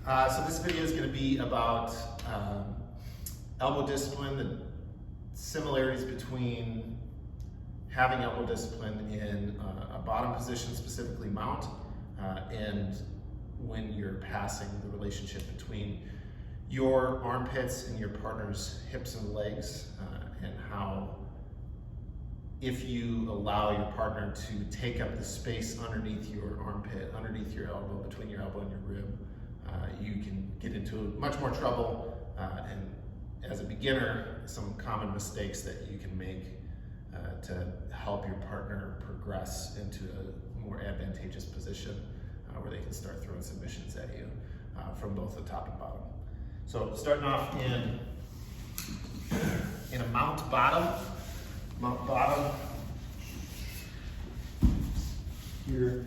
So this video is going to be about elbow discipline, the similarities between having elbow discipline in a bottom position, specifically mount, and when you're passing, the relationship between your armpits and your partner's hips and legs, and how if you allow your partner to take up the space underneath your armpit, underneath your elbow, between your elbow and your rib, you can get into much more trouble, and as a beginner, some common mistakes that you can make to help your partner progress into a more advantageous position where they can start throwing submissions at you from both the top and bottom. So starting off in a mount bottom, you're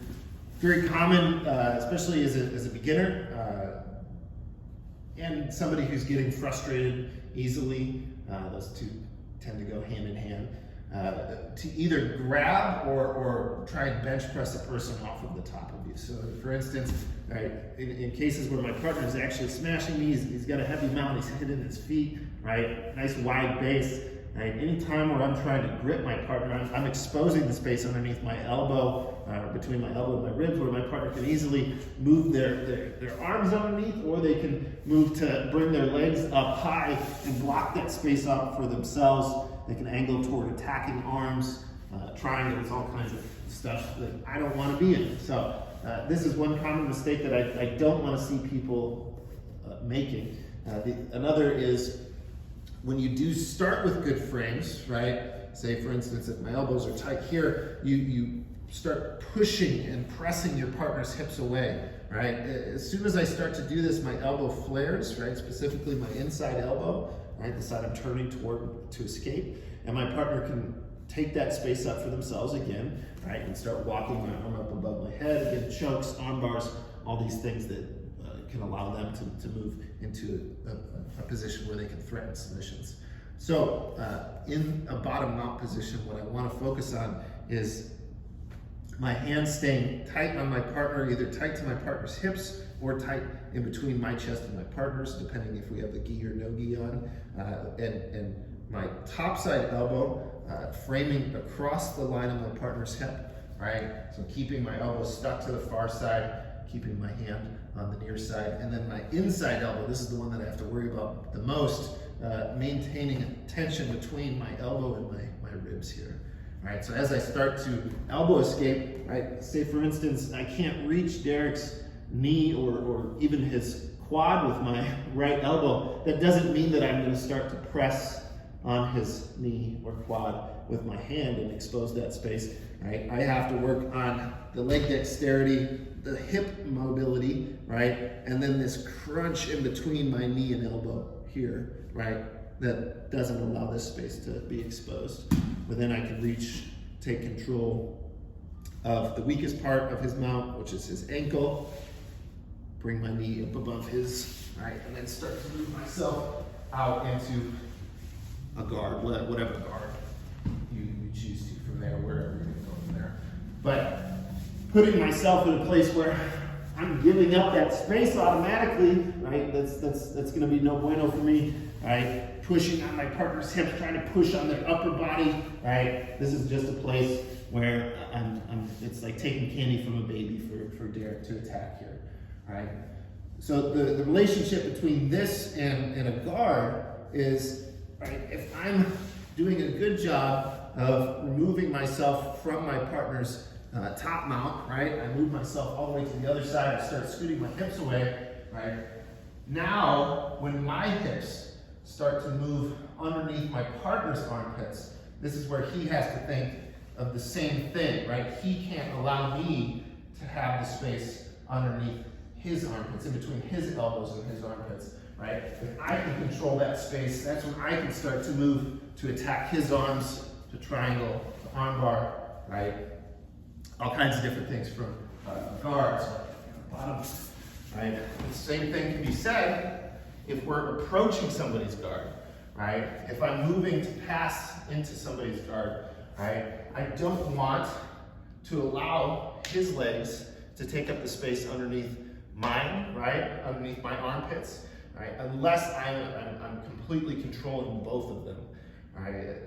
very common, especially as a beginner, and somebody who's getting frustrated easily. Those two tend to go hand in hand. To either grab or try and bench press a person off of the top of you. So for instance, right, in cases where my partner is actually smashing me, he's got a heavy mount, he's hitting his feet, right, nice wide base. Right? Anytime where I'm trying to grip my partner, I'm exposing the space underneath my elbow, between my elbow and my ribs, where my partner can easily move their arms underneath, or they can move to bring their legs up high and block that space up for themselves. They can angle toward attacking arms, triangles, all kinds of stuff that I don't want to be in. So this is one common mistake that I don't want to see people making. Another is when you do start with good frames, right? Say for instance, if my elbows are tight here, you start pushing and pressing your partner's hips away, right? As soon as I start to do this, my elbow flares, right? Specifically my inside elbow, right? The side I'm turning toward to escape. And my partner can take that space up for themselves again, right? And start walking my arm up above my head. Again, chokes, arm bars, all these things that can allow them to move into a position where they can threaten submissions. So in a bottom mount position, what I want to focus on is my hands staying tight on my partner, either tight to my partner's hips or tight in between my chest and my partner's, depending if we have the gi or no gi on, and my top side elbow framing across the line of my partner's hip, right? So keeping my elbow stuck to the far side, keeping my hand on the near side, and then my inside elbow, this is the one that I have to worry about the most, maintaining a tension between my elbow and my ribs here. All right, so as I start to elbow escape, right, say for instance, I can't reach Derek's knee or even his quad with my right elbow, that doesn't mean that I'm gonna start to press on his knee or quad with my hand and expose that space, right? I have to work on the leg dexterity, the hip mobility, right? And then this crunch in between my knee and elbow here, right? That doesn't allow this space to be exposed. But then I can reach, take control of the weakest part of his mount, which is his ankle, bring my knee up above his, right? And then start to move myself out into a guard, whatever guard you choose to from there, wherever you're gonna go from there. But putting myself in a place where I'm giving up that space automatically, right? That's gonna be no bueno for me, right? Pushing on my partner's hips, trying to push on their upper body, right? This is just a place where it's like taking candy from a baby for Derek to attack here, right? So the relationship between this and a guard is, right, if I'm doing a good job of removing myself from my partner's top mount, right? I move myself all the way to the other side, I start scooting my hips away, right? Now, when my hips start to move underneath my partner's armpits, this is where he has to think of the same thing, right? He can't allow me to have the space underneath his armpits, in between his elbows and his armpits, right? If I can control that space, that's when I can start to move to attack his arms, to triangle, to arm bar, right? All kinds of different things from guards, bottom, right? The same thing can be said if we're approaching somebody's guard, right? If I'm moving to pass into somebody's guard, right? I don't want to allow his legs to take up the space underneath mine, right, underneath my armpits, right, unless I'm completely controlling both of them, right.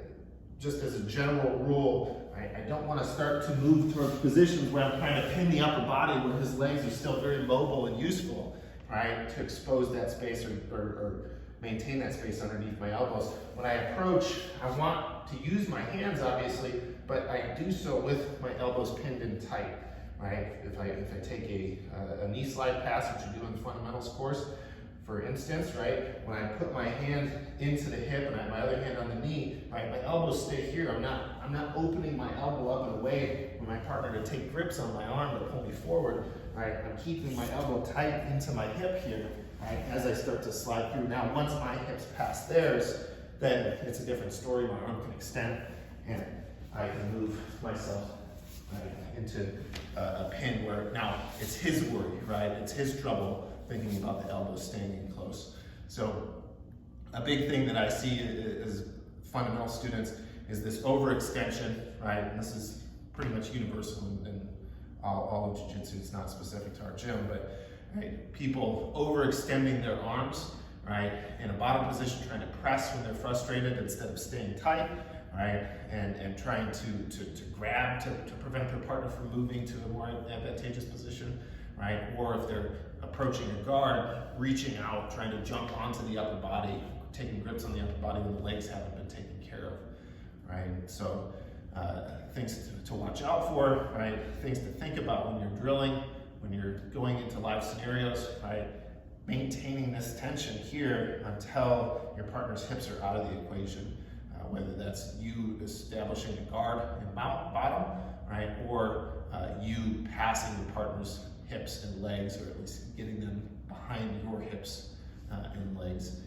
Just as a general rule, I don't want to start to move towards positions where I'm trying to pin the upper body where his legs are still very mobile and useful, right, to expose that space or maintain that space underneath my elbows. When I approach, I want to use my hands, obviously, but I do so with my elbows pinned in tight, right? If I take a knee slide pass, which you do in the fundamentals course, for instance, right, when I put my hand into the hip and I have my other hand on the knee, right, my elbows stay here. I'm not opening my elbow up in a way for my partner to take grips on my arm to pull me forward, right? I'm keeping my elbow tight into my hip here, right, as I start to slide through. Now, once my hips pass theirs, then it's a different story. My arm can extend and I can move myself into a pin where now it's his worry, right? It's his trouble thinking about the elbows staying in close. So a big thing that I see as fundamental students is this overextension, right? And this is pretty much universal in all of Jiu Jitsu. It's not specific to our gym, but right, people overextending their arms, right, in a bottom position, trying to press when they're frustrated instead of staying tight, right, and trying to grab to prevent their partner from moving to a more advantageous position, right, or if they're approaching a guard, reaching out, trying to jump onto the upper body, taking grips on the upper body when the legs haven't been taken care of, right? So things to watch out for, right, things to think about when you're drilling, when you're going into live scenarios, right, maintaining this tension here until your partner's hips are out of the equation, whether that's you establishing a guard and bottom, right, or you passing your partner's hips and legs, or at least getting them behind your hips and legs.